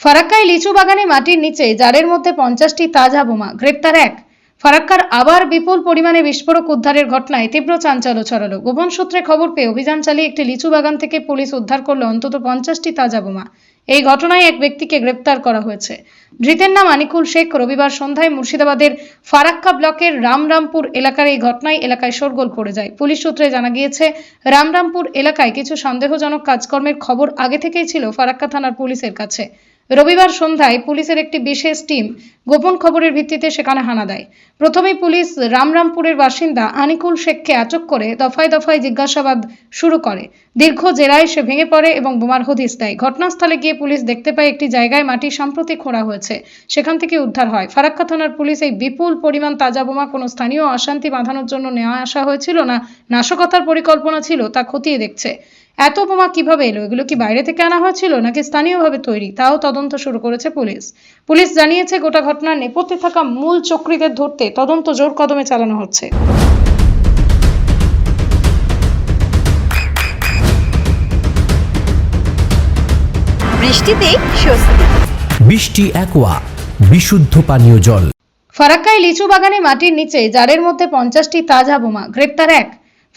ফারাক্কায় লিচু বাগানে মাটির নিচে জারের মধ্যে 50টি তাজা বোমা, গ্রেপ্তার এক। ফারাক্কার আবার বিপুল পরিমাণে বিস্ফোরক উদ্ধারের ঘটনায় তীব্র চাঞ্চল্য ছড়ালো। গোপন সূত্রে খবর পেয়ে অভিযান চালিয়ে একটি লিচু বাগান থেকে পুলিশ উদ্ধার করলো অন্তত 50টি তাজা বোমা। এই ঘটনায় এক ব্যক্তিকে গ্রেপ্তার করা হয়েছে। ধৃতের নাম আনিকুল শেখ। রবিবার সন্ধ্যায় মুর্শিদাবাদের ফারাক্কা ব্লকের রামরামপুর এলাকার এই ঘটনায় এলাকায় শোরগোল পড়ে যায়। পুলিশ সূত্রে জানা গিয়েছে, রামরামপুর এলাকায় কিছু সন্দেহজনক কাজকর্মের খবর আগে থেকেই ছিল ফারাক্কা থানার পুলিশের কাছে। রবিবার সন্ধ্যায় পুলিশের একটি বিশেষ টিম গোপন খবরের ভিত্তিতে সেখানে হানা দেয়। প্রথমেই পুলিশ রামরামপুরের বাসিন্দা আনিকুল শেখকে আটক করে দফায় দফায় জিজ্ঞাসাবাদ শুরু করে। দীর্ঘ জেরায় সে ভেঙে পড়ে এবং বোমার হদিশ দেয়। ঘটনাস্থলে গিয়ে পুলিশ দেখতে পায় একটি জায়গায় মাটি সাম্প্রতিক খোঁড়া হয়েছে, সেখান থেকে উদ্ধার হয়। ফারাক্কা থানার পুলিশ এই বিপুল পরিমাণ তাজা বোমা কোনো স্থানীয় অশান্তি বাঁধানোর জন্য নেওয়া আসা হয়েছিল না নাশকতার পরিকল্পনা ছিল তা খতিয়ে দেখছে। এত বোমা কিভাবে এলো, এগুলো কি বাইরে থেকে আনা হয়েছিল নাকি স্থানীয়ভাবে তৈরি, তাও তদন্ত শুরু করেছে পুলিশ। পুলিশ জানিয়েছে, গোটা ঘটনার নেপথ্যে থাকা মূল চক্রীদের ধরতে তদন্ত জোর কদমে চালানো হচ্ছে। বৃষ্টিতে স্বস্তি। বৃষ্টি অ্যাকোয়া বিশুদ্ধ পানীয় জল। ফারাক্কায় লিচু বাগানে মাটির নিচে জারের মধ্যে 50টি তাজা বোমা, গ্রেপ্তার এক।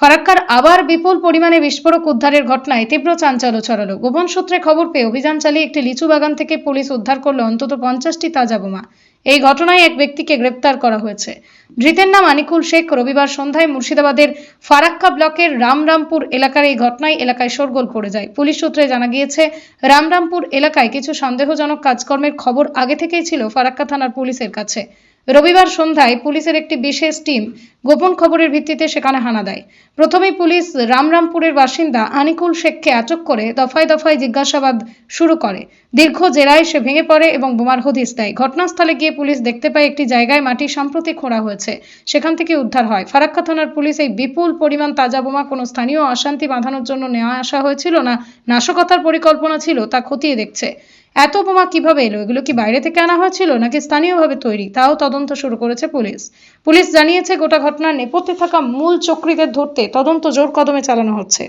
ফারাক্কার আবার বিপুল পরিমাণে বিস্ফোরক উদ্ধারের ঘটনায় তীব্র চাঞ্চল্য ছড়ালো। গোপন সূত্রে খবর পেয়ে অভিযান চালিয়ে একটি লিচু বাগান থেকে পুলিশ উদ্ধার করলো অন্তত 50টি তাজা বোমা। এই ঘটনায় এক ব্যক্তিকে গ্রেপ্তার করা হয়েছে। ধৃতের নাম আনিকুল শেখ। রবিবার সন্ধ্যায় মুর্শিদাবাদের ফারাক্কা ব্লকের রামরামপুর এলাকার এই ঘটনায় এলাকায় শোরগোল পড়ে যায়। পুলিশ সূত্রে জানা গিয়েছে, রামরামপুর এলাকায় কিছু সন্দেহজনক কাজকর্মের খবর আগে থেকেই ছিল ফারাক্কা থানার পুলিশের কাছে। রবিবার সন্ধ্যায় পুলিশের একটি বিশেষ টিম গোপন খবরের ভিত্তিতে সেখানে হানা দেয়। প্রথমেই পুলিশ রামরামপুরের বাসিন্দা আনিকুল শেখকে আটক করে দফায় দফায় জিজ্ঞাসাবাদ শুরু করে। দীর্ঘ জেরায় সে ভেঙে পড়ে এবং বোমার হদিশ দেয়। ঘটনাস্থলে গিয়ে পুলিশ দেখতে পায় একটি জায়গায় মাটি সাম্প্রতিক খোঁড়া হয়েছে, সেখান থেকে উদ্ধার হয়। ফারাক্কা থানার পুলিশ এই বিপুল পরিমাণ তাজা বোমা কোনো স্থানীয় অশান্তি বাঁধানোর জন্য নেওয়া আসা হয়েছিল না নাশকতার পরিকল্পনা ছিল তা খতিয়ে দেখছে। এত বোমা কিভাবে এলো, এগুলো কি বাইরে থেকে আনা হয়েছিল নাকি স্থানীয়ভাবে তৈরি, তাও তদন্ত শুরু করেছে পুলিশ। পুলিশ জানিয়েছে, গোটা ঘটনার নেপথ্যে থাকা মূল চক্রীদের ধরতে তদন্ত জোর কদমে চালানো হচ্ছে।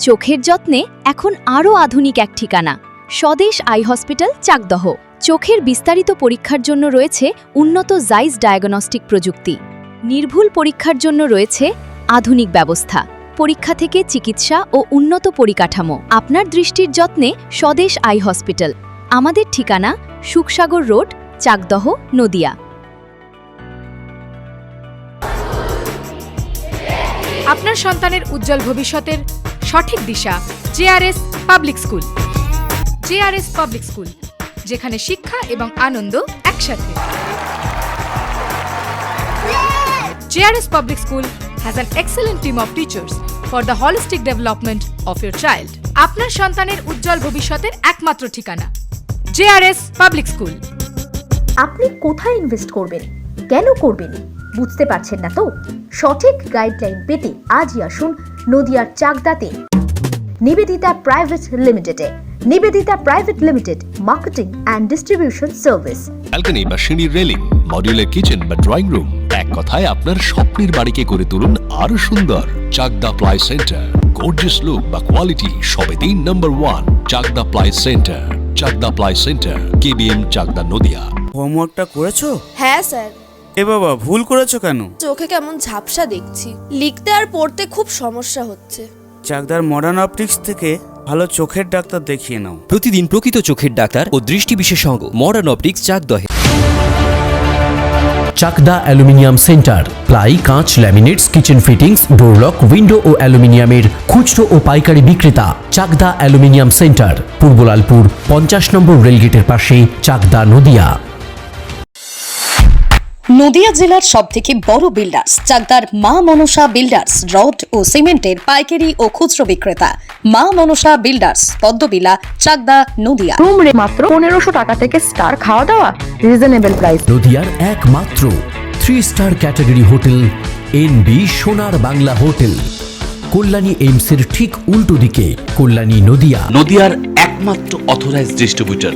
চোখের যত্নে এখন আরও আধুনিক এক ঠিকানা, স্বদেশ আই হসপিটাল, চাকদহ। চোখের বিস্তারিত পরীক্ষার জন্য রয়েছে উন্নত জাইস ডায়াগনস্টিক প্রযুক্তি। নির্ভুল পরীক্ষার জন্য রয়েছে আধুনিক ব্যবস্থা, পরীক্ষা থেকে চিকিৎসা ও উন্নত পরিকাঠামো। আপনার দৃষ্টির যত্নে স্বদেশ আই হসপিটাল। আমাদের ঠিকানা সুখসাগর রোড, চাকদহ, নদিয়া। আপনার সন্তানের উজ্জ্বল ভবিষ্যতের সঠিক দিশা JRS public school. JRS public school, যেখানে শিক্ষা এবং আনন্দ একসাথে। JRS public school has an excellent team of teachers for the holistic development of your child. আপনার সন্তানের উজ্জ্বল ভবিষ্যতের একমাত্র ঠিকানা জেআরএস পাবলিক স্কুল। আপনি কোথায় ইনভেস্ট করবেন, কেন করবেন বুঝতে পারছেন না তো? সঠিক গাইডলাইন পেতে আজই আসুন নদিয়ার চাকদাতে নিবেদিতা প্রাইভেট লিমিটেডে। Nivedita private limited, marketing and distribution service. Balcony বা সিঁড়ির রেলিং, মডিউলার কিচেন বা ড্রয়িং রুম, এক কথায় আপনার স্বপ্নের বাড়িকে করে তুলুন আরো সুন্দর। Chakdah ply centre, gorgeous look বা কোয়ালিটি সবে 3 number 1 Chakdah ply centre. Chakdah ply centre, KBM, Chakdah, Nadia. হোমওয়ার্কটা করেছো? হ্যাঁ স্যার। এ বাবা, ভুল করেছো কেন? চোখে কেমন ঝাপসা দেখছি, লিখতে আর পড়তে খুব সমস্যা হচ্ছে। চাকদার মডার্ন অপটিক্স থেকে ভালো চোখের ডাক্তার দেখিয়ে নাও। প্রতিদিন প্রকৃত চোখের ডাক্তার ও দৃষ্টি বিশেষজ্ঞ মডার্ন অপটিক্স, চাকদহে। চাকদা অ্যালুমিনিয়াম সেন্টার, প্লাই, কাঁচ, laminates, kitchen fittings, door lock, window ও অ্যালুমিনিয়ামের খুচরো ও পাইকারি বিক্রেতা। চাকদা অ্যালুমিনিয়াম সেন্টার, পূর্ব লালপুর 50 নম্বর রেলগেটের পাশে, চাকদা, নদিয়া। নদিয়া জেলার সবথেকে বড় বিল্ডার্স চাকদার মা মনসা বিল্ডার্স, রড ও সিমেন্টের পাইকারি ও খুচরো বিক্রেতা। মা মনসা বিল্ডার্স, পদ্মবিলা, চাকদা, নদিয়া। রুম রে মাত্র 1500 টাকা থেকে স্টার, খাওয়া দাওয়া রিজনেবল প্রাইস। নদিয়ার একমাত্র 3 স্টার ক্যাটাগরি হোটেল এনবি সোনার বাংলা হোটেল, কল্যাণী এইমসের ঠিক উল্টো দিকে, কল্যাণী, নদিয়া। নদিয়ার একমাত্র অথরাইজড ডিস্ট্রিবিউটর